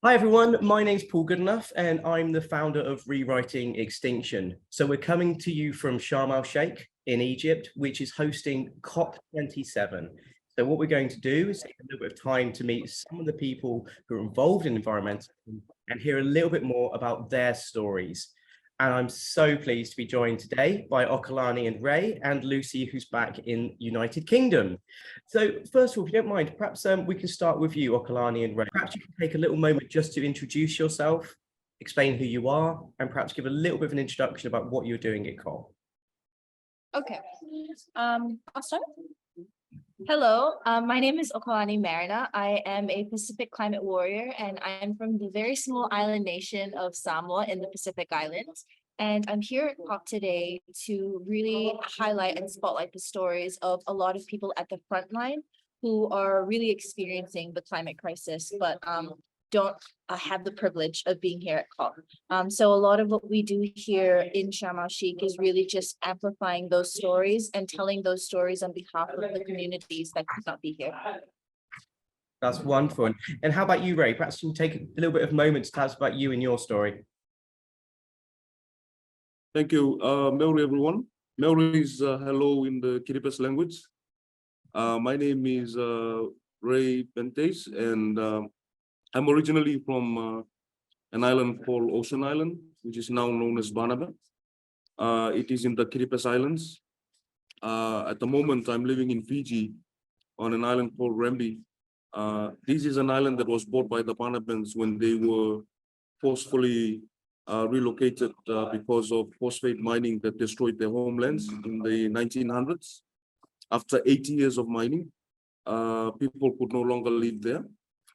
Hi everyone, my name's Paul Goodenough and I'm the founder of Rewriting Extinction. So we're coming to you from Sharm el-Sheikh in Egypt, which is hosting COP27. So what we're going to do is take a little bit of time to meet some of the people who are involved in environmentalism and hear a little bit more about their stories. And I'm so pleased to be joined today by Okalani and Ray and Lucy, who's back in United Kingdom. So first of all, if you don't mind, perhaps we can start with you, Okalani and Ray. Perhaps you can take a little moment just to introduce yourself, explain who you are, and perhaps give a little bit of an introduction about what you're doing at COP. Okay, I'll start. Hello, my name is Okalani Marina. I am a Pacific climate warrior, and I am from the very small island nation of Samoa in the Pacific Islands. And I'm here at COP today to really highlight and spotlight the stories of a lot of people at the front line who are really experiencing the climate crisis, but don't have the privilege of being here at COP. So a lot of what we do here in Sharm el-Sheikh is really just amplifying those stories and telling those stories on behalf of the communities that could not be here. That's wonderful. And how about you, Ray? Perhaps you can take a little bit of moment to tell us about you and your story. Thank you. Maori, everyone. Maori is hello in the Kiribati language. My name is Ray Bentes, and I'm originally from an island called Ocean Island, which is now known as Banaba. It is in the Kiribati Islands. At the moment, I'm living in Fiji on an island called Rembi. This is an island that was bought by the Banabans when they were forcefully relocated because of phosphate mining that destroyed their homelands in the 1900s. After 80 years of mining, people could no longer live there.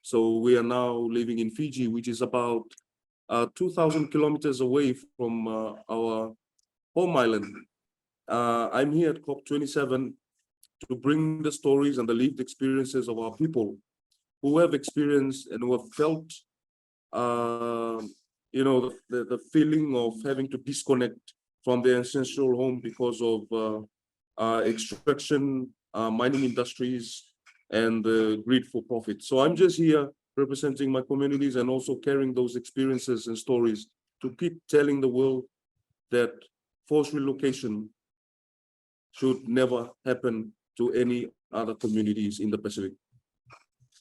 So we are now living in Fiji, which is about 2,000 kilometers away from our home island. I'm here at COP27 to bring the stories and the lived experiences of our people who have experienced and who have felt the feeling of having to disconnect from their ancestral home because of extraction, mining industries, and the greed for profit. So I'm just here representing my communities and also carrying those experiences and stories to keep telling the world that forced relocation should never happen to any other communities in the Pacific.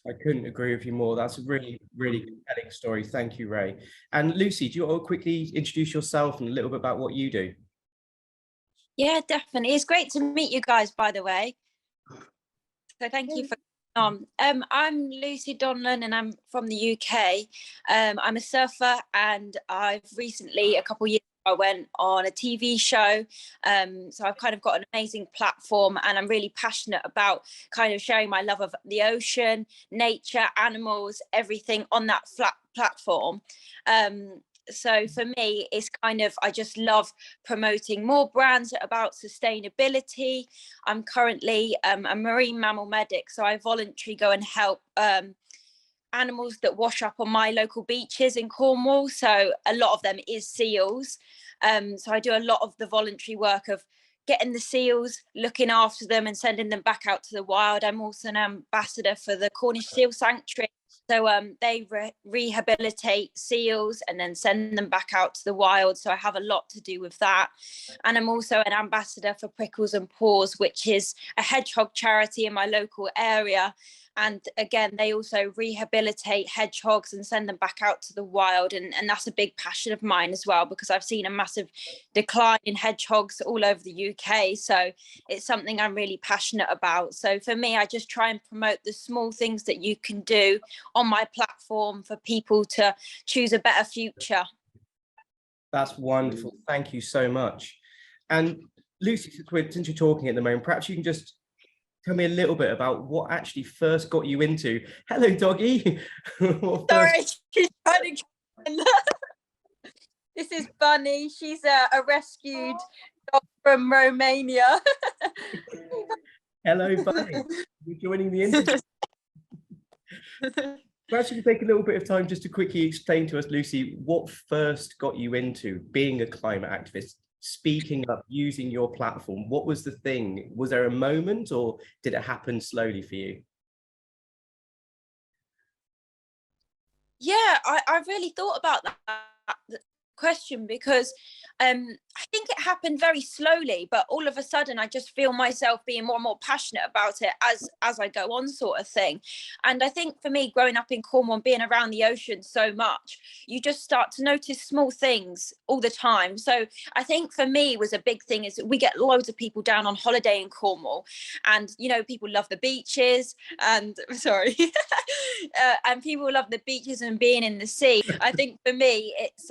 I couldn't agree with you more. That's a really, really compelling story. Thank you, Ray. And Lucy, do you want to quickly introduce yourself and a little bit about what you do? Yeah, definitely. It's great to meet you guys, by the way. So thank you for I'm Lucie Donlan and I'm from the UK. I'm a surfer and I've recently, a couple of years ago, I went on a TV show. So I've kind of got an amazing platform and I'm really passionate about kind of sharing my love of the ocean, nature, animals, everything on that platform. So for me, it's kind of, I just love promoting more brands about sustainability. I'm currently a marine mammal medic, so I voluntarily go and help animals that wash up on my local beaches in Cornwall. So a lot of them is seals. So I do a lot of the voluntary work of getting the seals, looking after them and sending them back out to the wild. I'm also an ambassador for the Cornish Seal Sanctuary. So they rehabilitate seals and then send them back out to the wild. So I have a lot to do with that. And I'm also an ambassador for Prickles and Paws, which is a hedgehog charity in my local area. And again, they also rehabilitate hedgehogs and send them back out to the wild. And that's a big passion of mine as well, because I've seen a massive decline in hedgehogs all over the UK. So it's something I'm really passionate about. So for me, I just try and promote the small things that you can do on my platform for people to choose a better future. That's wonderful. Thank you so much. And Lucy, since you're talking at the moment, perhaps you can just tell me a little bit about what actually first got you into. Hello, doggy. Sorry, she's trying to. This is Bunny. She's a rescued dog from Romania. Hello, Bunny. You're joining the interview. Perhaps you can take a little bit of time just to quickly explain to us, Lucy, what first got you into being a climate activist, speaking up, using your platform. What was the thing? Was there a moment or did it happen slowly for you? Yeah, I really thought about that question because I think it happened very slowly, but all of a sudden I just feel myself being more and more passionate about it as I go on, sort of thing. And I think for me, growing up in Cornwall and being around the ocean so much, you just start to notice small things all the time. So I think for me was a big thing is we get loads of people down on holiday in Cornwall, and you know, people love the beaches and sorry and people love the beaches and being in the sea. I think for me it's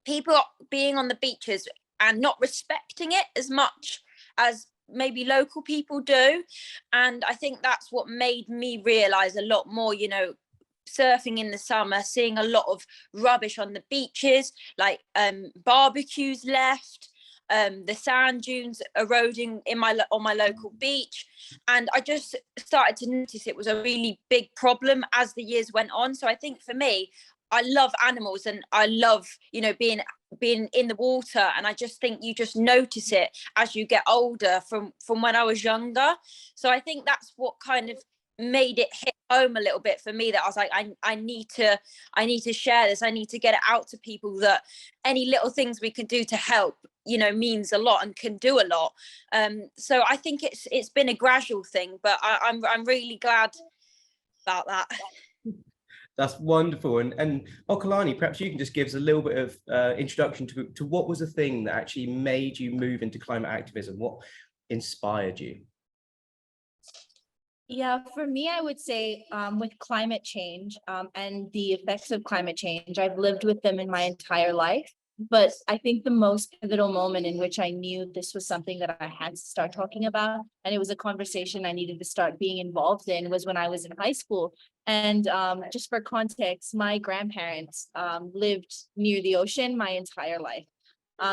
people being on the beaches and not respecting it as much as maybe local people do. And I think that's what made me realize a lot more, you know, surfing in the summer, seeing a lot of rubbish on the beaches, like barbecues left, the sand dunes eroding in on my local beach. And I just started to notice it was a really big problem as the years went on. So I think for me, I love animals and I love, you know, being in the water, and I just think you just notice it as you get older from when I was younger. So I think that's what kind of made it hit home a little bit for me, that I was like, I need to share this. I need to get it out to people that any little things we can do to help, you know, means a lot and can do a lot. So I think it's been a gradual thing, but I'm really glad about that. That's wonderful. And Okalani, perhaps you can just give us a little bit of introduction to what was the thing that actually made you move into climate activism? What inspired you? Yeah, for me, I would say with climate change and the effects of climate change, I've lived with them in my entire life. But I think the most pivotal moment in which I knew this was something that I had to start talking about, and it was a conversation I needed to start being involved in, was when I was in high school. And just for context, my grandparents lived near the ocean my entire life.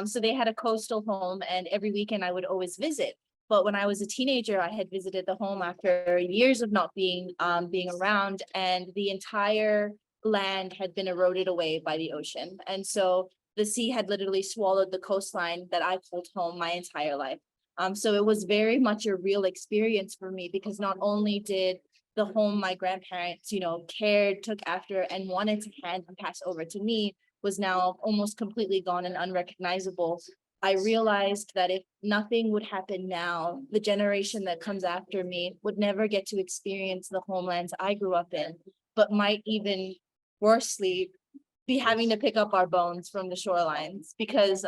So they had a coastal home, and every weekend I would always visit. But when I was a teenager, I had visited the home after years of not being around, and the entire land had been eroded away by the ocean. And so the sea had literally swallowed the coastline that I called home my entire life. So it was very much a real experience for me, because not only did the home my grandparents, you know, cared, took after, and wanted to hand and pass over to me was now almost completely gone and unrecognizable. I realized that if nothing would happen now, the generation that comes after me would never get to experience the homelands I grew up in, but might even worsely be having to pick up our bones from the shorelines. Because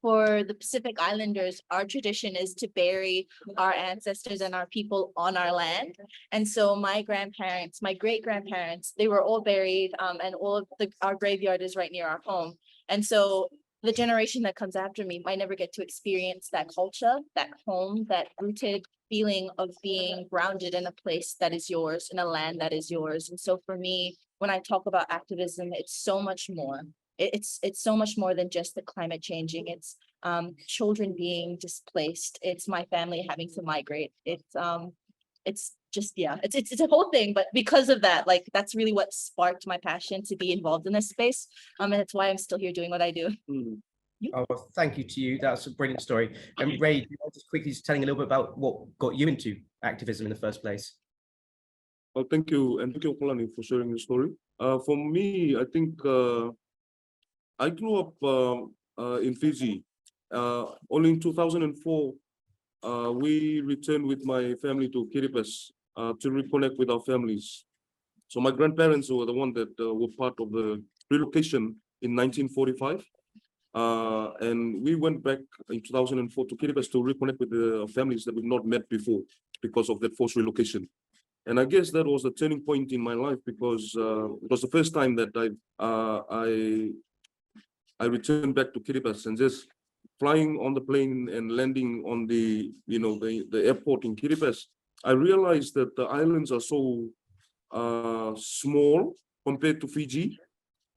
for the Pacific Islanders, our tradition is to bury our ancestors and our people on our land. And so my grandparents, my great grandparents, they were all buried, and all of our graveyard is right near our home. And so the generation that comes after me might never get to experience that culture, that home, that rooted feeling of being grounded in a place that is yours, in a land that is yours. And so for me, when I talk about activism, it's so much more. It's so much more than just the climate changing. It's children being displaced. It's my family having to migrate. It's just, yeah, it's a whole thing. But because of that, like, that's really what sparked my passion to be involved in this space. And that's why I'm still here doing what I do. Oh, well, thank you to you. That's a brilliant story. And Ray, do you mind just quickly just telling a little bit about what got you into activism in the first place? Well, thank you, and thank you, Okalani, for sharing your story. For me, I think I grew up in Fiji. Only in 2004, we returned with my family to Kiribati to reconnect with our families. So my grandparents were the one that were part of the relocation in 1945. And we went back in 2004 to Kiribati to reconnect with the families that we've not met before because of that forced relocation. And I guess that was a turning point in my life, because it was the first time that I returned back to Kiribati, and just flying on the plane and landing on the airport in Kiribati, I realized that the islands are so small compared to Fiji,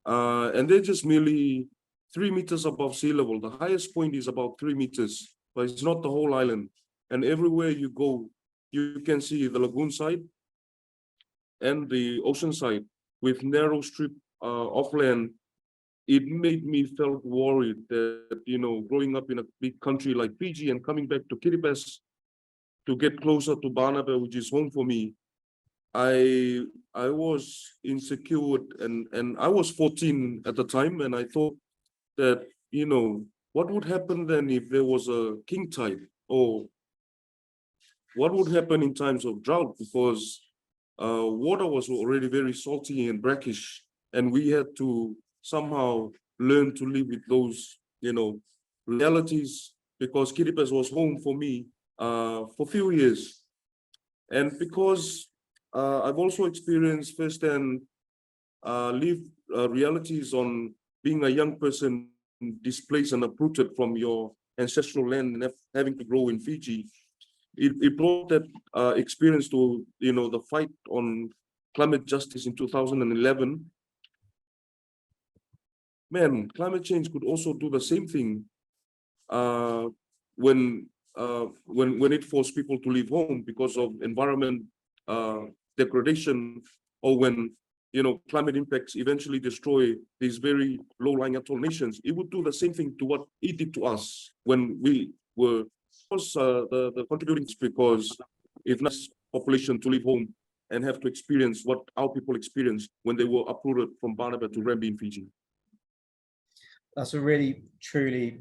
and they're just merely 3 meters above sea level. The highest point is about 3 meters, but it's not the whole island. And everywhere you go, you can see the lagoon side and the ocean side with narrow strip of land. It made me felt worried that, growing up in a big country like Fiji and coming back to Kiribati to get closer to Barnaba, which is home for me, I was insecure, and I was 14 at the time, and I thought that, you know, what would happen then if there was a king tide, or what would happen in times of drought, because water was already very salty and brackish, and we had to somehow learn to live with those, you know, realities, because Kiribati was home for me for a few years. And because I've also experienced firsthand lived realities on being a young person displaced and uprooted from your ancestral land and having to grow in Fiji, it brought that experience to, you know, the fight on climate justice in 2011. Man, climate change could also do the same thing when it forced people to leave home because of environment degradation, or when, you know, climate impacts eventually destroy these very low-lying atoll nations. It would do the same thing to what it did to us when we were the contributing, because if not population to leave home and have to experience what our people experienced when they were uprooted from Barnaba to Rambi in Fiji. That's a really, truly,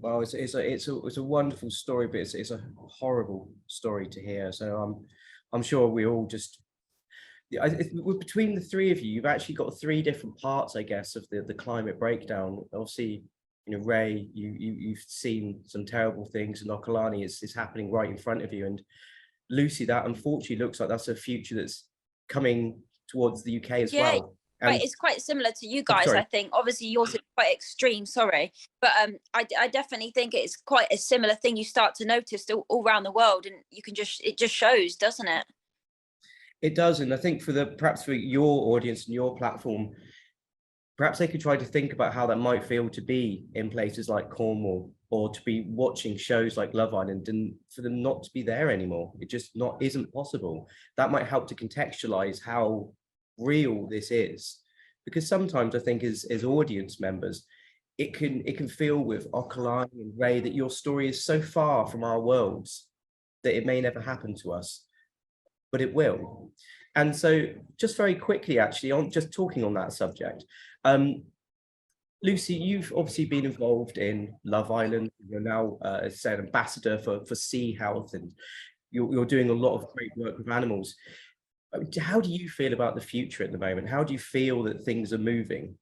well, it's a wonderful story, but it's a horrible story to hear. So I'm sure we all just, between the three of you, you've actually got three different parts, I guess, of the climate breakdown. Obviously, you know, Ray, you've seen some terrible things, and Okalani is happening right in front of you. And Lucie, that unfortunately looks like that's a future that's coming towards the UK as well. And right, it's quite similar to you guys, I think. Obviously, yours is quite extreme, sorry. But I definitely think it's quite a similar thing you start to notice all around the world, and you can it just shows, doesn't it? It does, and I think perhaps for your audience and your platform, perhaps they could try to think about how that might feel to be in places like Cornwall, or to be watching shows like Love Island, and for them not to be there anymore. It just isn't possible. That might help to contextualize how real this is, because sometimes I think as audience members, it can feel with Okalani and Ray that your story is so far from our worlds that it may never happen to us, but it will. And so just very quickly, actually, on just talking on that subject, Lucie, you've obviously been involved in Love Island. You're now, as I said, ambassador for sea health, and you're doing a lot of great work with animals. How do you feel about the future at the moment? How do you feel that things are moving?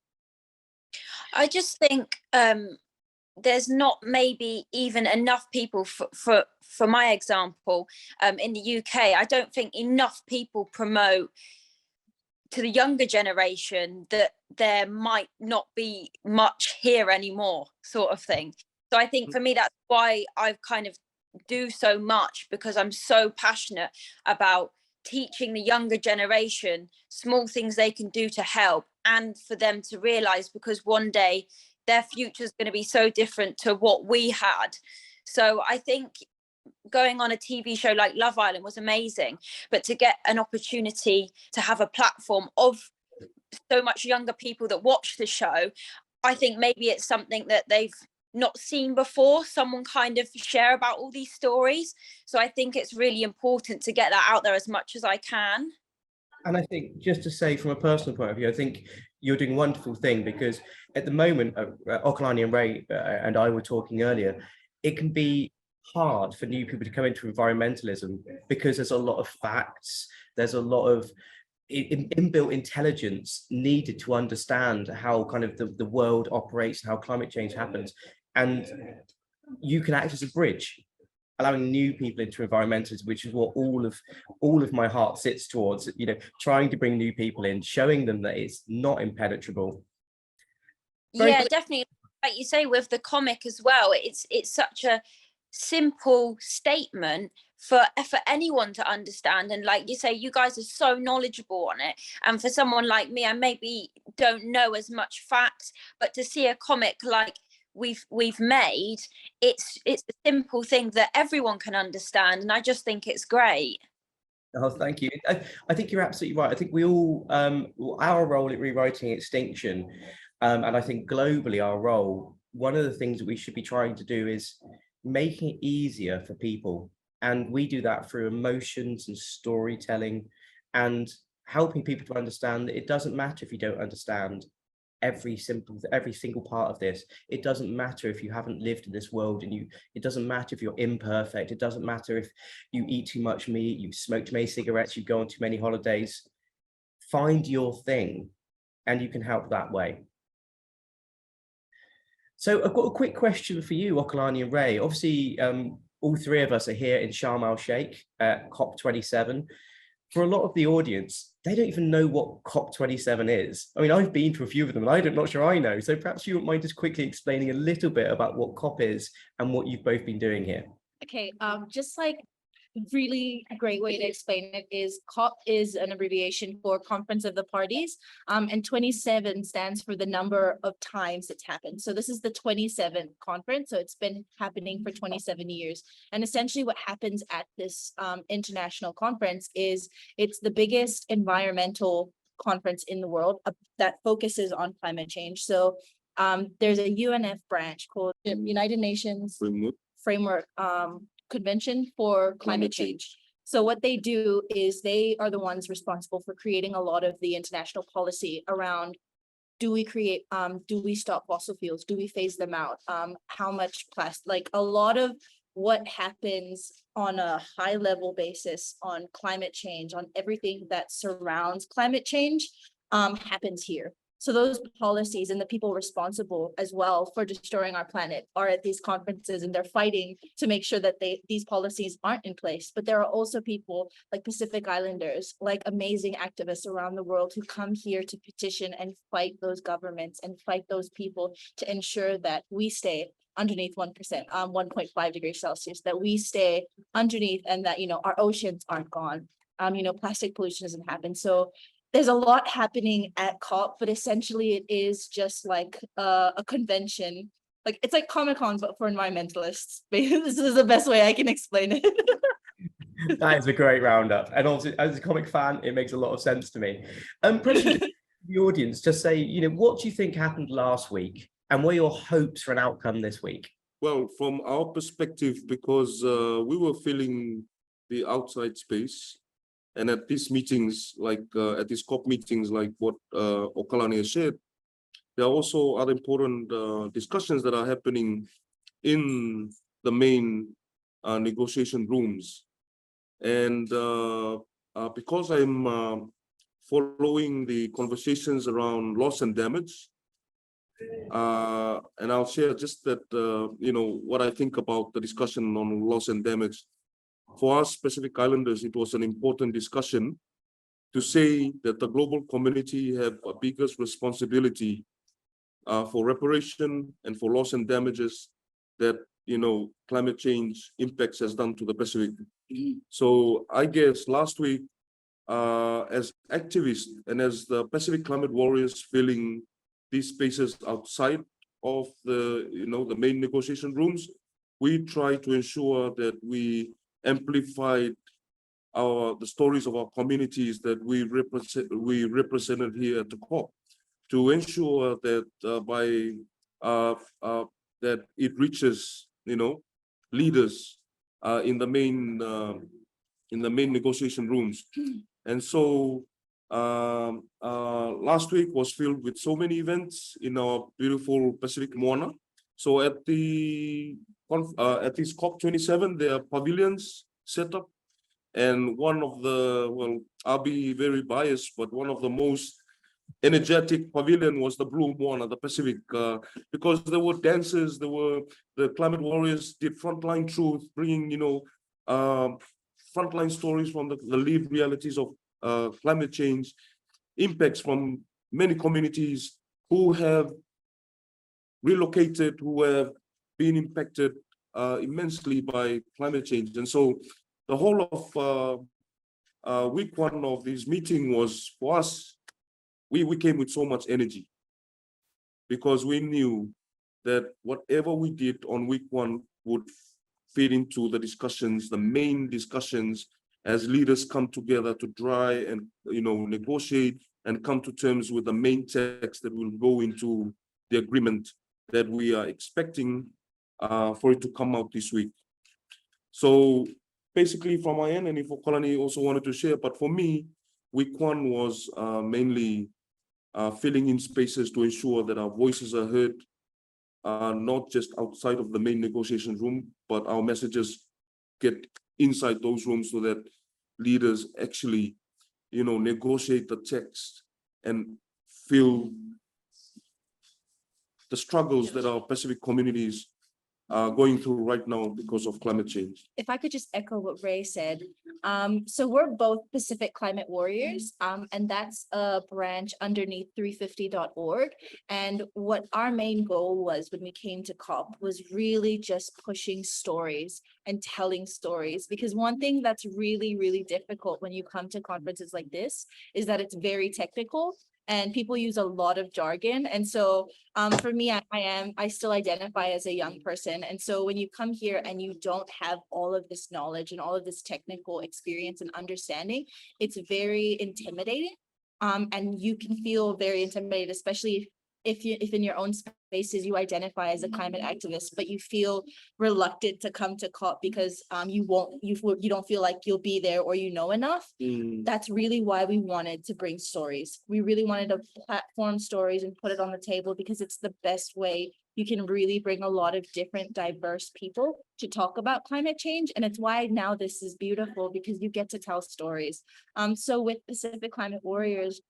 I just think there's not maybe even enough people for my example, in the UK. I don't think enough people promote to the younger generation that there might not be much here anymore, sort of thing. So I think for me, that's why I've kind of do so much, because I'm so passionate about teaching the younger generation small things they can do to help, and for them to realize, because one day their future is going to be so different to what we had. So I think going on a TV show like Love Island was amazing, but to get an opportunity to have a platform of so much younger people that watch the show, I think maybe it's something that they've not seen before, someone kind of share about all these stories. So I think it's really important to get that out there as much as I can. And I think, just to say from a personal point of view, I think you're doing a wonderful thing, because at the moment, Okalani and Ray and I were talking earlier, it can be hard for new people to come into environmentalism because there's a lot of facts, there's a lot of inbuilt intelligence needed to understand how kind of the world operates, how climate change happens. And you can act as a bridge, allowing new people into environmentalism, which is what all of my heart sits towards, you know, trying to bring new people in, showing them that it's not impenetrable. Yeah, definitely. Like you say, with the comic as well, it's such a simple statement for anyone to understand. And like you say, you guys are so knowledgeable on it, and for someone like me, I maybe don't know as much facts, but to see a comic like we've made, it's a simple thing that everyone can understand, and I just think it's great. Oh, thank you. I think you're absolutely right. I think we all, our role at Rewriting Extinction, and I think globally our role, one of the things that we should be trying to do is making it easier for people And we do that through emotions and storytelling and helping people to understand that it doesn't matter if you don't understand every single part of this. It doesn't matter if you haven't lived in this world, and it doesn't matter if you're imperfect. It doesn't matter if you eat too much meat, you smoke too many cigarettes, you go on too many holidays. Find your thing and you can help that way. So I've got a quick question for you, Okalani and Ray. Obviously, all three of us are here in Sharm el Sheikh at COP27. For a lot of the audience, they don't even know what COP27 is. I mean, I've been to a few of them and I'm not sure I know. So perhaps you wouldn't mind just quickly explaining a little bit about what COP is and what you've both been doing here. Okay, just like really great way to explain it is COP is an abbreviation for Conference of the Parties, and 27 stands for the number of times it's happened. So this is the 27th conference. So it's been happening for 27 years. And essentially what happens at this international conference is it's the biggest environmental conference in the world that focuses on climate change. So there's a UNF branch called United Nations Framework Convention for Climate Change. So what they do is they are the ones responsible for creating a lot of the international policy around, do we stop fossil fuels? Do we phase them out? How much plastic, like a lot of what happens on a high level basis on climate change, on everything that surrounds climate change, happens here. So those policies and the people responsible as well for destroying our planet are at these conferences, and they're fighting to make sure that these policies aren't in place. But there are also people like Pacific Islanders, like amazing activists around the world who come here to petition and fight those governments and fight those people to ensure that we stay underneath 1%, 1.5 degrees Celsius, that we stay underneath, and that, our oceans aren't gone. Plastic pollution doesn't happen. So there's a lot happening at COP, but essentially it is just like a convention. Like it's like Comic-Con, but for environmentalists. This is the best way I can explain it. That is a great roundup. And also, as a comic fan, it makes a lot of sense to me. Perhaps the audience, just say, what do you think happened last week? And what are your hopes for an outcome this week? Well, from our perspective, because we were filling the outside space, and at these meetings, like at these COP meetings, like what Okalani has shared, there are also other important discussions that are happening in the main negotiation rooms. And because I'm following the conversations around loss and damage, and I'll share just that, what I think about the discussion on loss and damage. For us Pacific Islanders, it was an important discussion to say that the global community have a biggest responsibility for reparation and for loss and damages that, climate change impacts has done to the Pacific. So I guess last week, as activists and as the Pacific climate warriors filling these spaces outside of the, the main negotiation rooms, we try to ensure that we amplified the stories of our communities that we represented here at the COP, to ensure that that it reaches leaders in the main negotiation rooms. And so last week was filled with so many events in our beautiful Pacific Moana. So at this COP27, there are pavilions set up, and one of the, well, I'll be very biased, but one of the most energetic pavilion was the Blue Moana, the Pacific, because there were dances, the climate warriors did frontline truth, bringing frontline stories from the lived realities of climate change, impacts from many communities who have relocated, who have been impacted immensely by climate change. And so the whole of week one of this meeting was, for us, we came with so much energy, because we knew that whatever we did on week one would fit into the discussions, the main discussions, as leaders come together to try and negotiate and come to terms with the main text that will go into the agreement that we are expecting for it to come out this week. So basically from my end, and if Okolani also wanted to share, but for me, week one was mainly filling in spaces to ensure that our voices are heard, not just outside of the main negotiation room, but our messages get inside those rooms so that leaders actually, negotiate the text and feel the struggles that our Pacific communities are going through right now because of climate change. If I could just echo what Ray said. So we're both Pacific Climate Warriors, and that's a branch underneath 350.org. And what our main goal was when we came to COP was really just pushing stories and telling stories. Because one thing that's really, really difficult when you come to conferences like this is that it's very technical and people use a lot of jargon. And so for me, I still identify as a young person. And so when you come here and you don't have all of this knowledge and all of this technical experience and understanding, it's very intimidating. And you can feel very intimidated, especially if in your own spaces you identify as a climate activist, but you feel reluctant to come to COP because you don't feel like you'll be there or you know enough. That's really why we wanted to bring stories. We really wanted to platform stories and put it on the table because it's the best way you can really bring a lot of different diverse people to talk about climate change. And it's why now this is beautiful because you get to tell stories. So with Pacific Climate Warriors,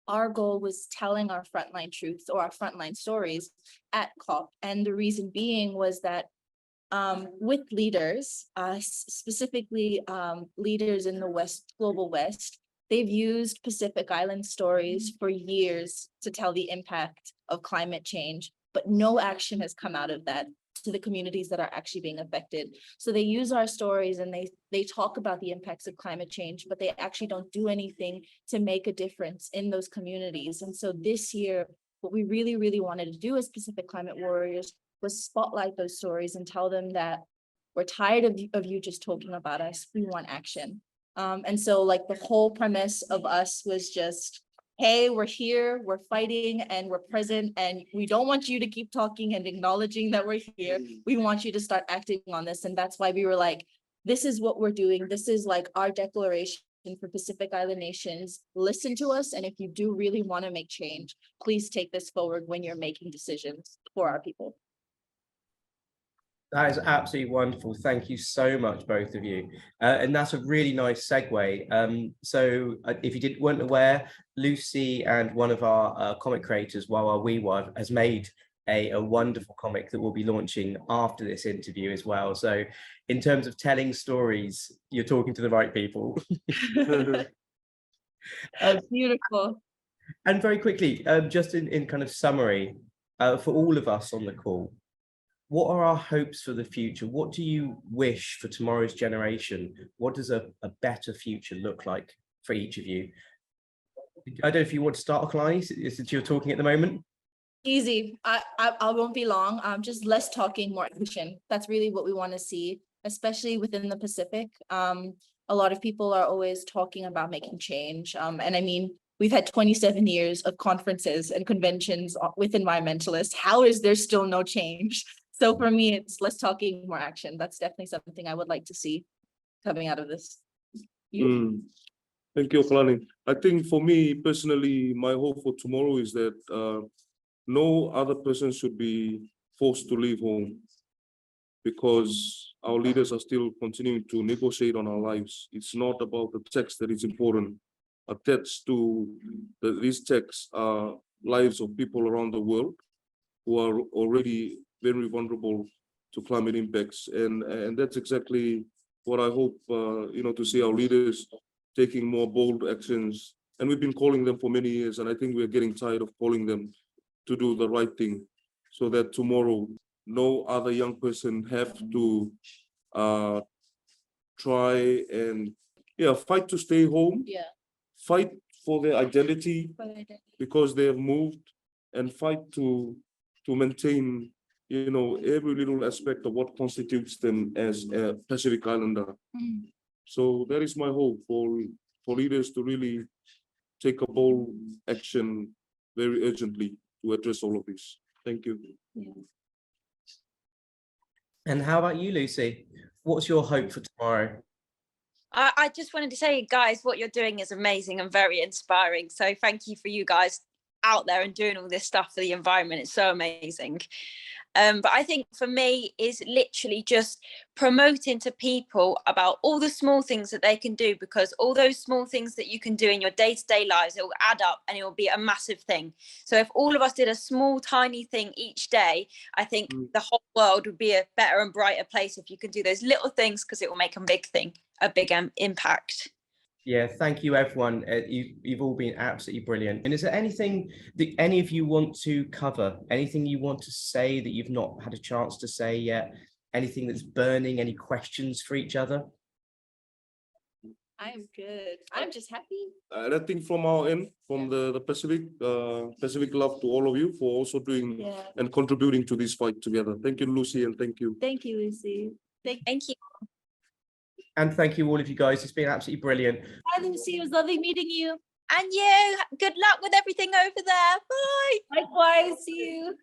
our goal was telling our frontline truths or our frontline stories at COP. And the reason being was that with leaders, specifically leaders in the global West, they've used Pacific Island stories for years to tell the impact of climate change, but no action has come out of that to the communities that are actually being affected. So they use our stories and they talk about the impacts of climate change, but they actually don't do anything to make a difference in those communities. And so this year, what we really, really wanted to do as Pacific Climate Warriors was spotlight those stories and tell them that we're tired of you just talking about us. We want action. And so like the whole premise of us was just, hey, we're here, we're fighting, and we're present, and we don't want you to keep talking and acknowledging that we're here. We want you to start acting on this. And that's why we were like, this is what we're doing. This is like our declaration for Pacific Island nations. Listen to us. And if you do really want to make change, please take this forward when you're making decisions for our people. That is absolutely wonderful. Thank you so much, both of you. And that's a really nice segue. So if you weren't aware, Lucie and one of our comic creators, Wawa Weewa, has made a wonderful comic that we'll be launching after this interview as well. So in terms of telling stories, you're talking to the right people. Beautiful. And very quickly, just in kind of summary, for all of us on the call, what are our hopes for the future? What do you wish for tomorrow's generation? What does a better future look like for each of you? I don't know if you want to start, Okolani, since you're talking at the moment. Easy. I won't be long. Just less talking, more action. That's really what we want to see, especially within the Pacific. A lot of people are always talking about making change. And I mean, we've had 27 years of conferences and conventions with environmentalists. How is there still no change? So for me, it's less talking, more action. That's definitely something I would like to see coming out of this. Thank you, Okolani. I think for me personally, my hope for tomorrow is that no other person should be forced to leave home because our leaders are still continuing to negotiate on our lives. It's not about the text that is important. Attached to these texts are lives of people around the world who are already very vulnerable to climate impacts. And that's exactly what I hope, to see our leaders taking more bold actions. And we've been calling them for many years, and I think we're getting tired of calling them to do the right thing so that tomorrow, no other young person have to try and fight to stay home, fight for their identity because they have moved, and fight to maintain every little aspect of what constitutes them as a Pacific Islander. So that is my hope for leaders to really take a bold action very urgently to address all of this. Thank you. And how about you, Lucie? What's your hope for tomorrow? I just wanted to say, guys, what you're doing is amazing and very inspiring. So thank you for you guys out there and doing all this stuff for the environment. It's so amazing. But I think for me is literally just promoting to people about all the small things that they can do, because all those small things that you can do in your day-to-day lives, it will add up and it will be a massive thing. So if all of us did a small, tiny thing each day, I think the whole world would be a better and brighter place if you can do those little things, because it will make a big thing, a big impact. Yeah, thank you, everyone. You've all been absolutely brilliant. And is there anything that any of you want to cover? Anything you want to say that you've not had a chance to say yet? Anything that's burning? Any questions for each other? I'm good. I'm just happy. I think from our end, from the Pacific love to all of you for also doing and contributing to this fight together. Thank you, Lucy, and thank you. Thank you, Lucy. Thank you. And thank you all of you guys. It's been absolutely brilliant. Bye, Lucy. It was lovely meeting you. And you, good luck with everything over there. Bye. Likewise. See you.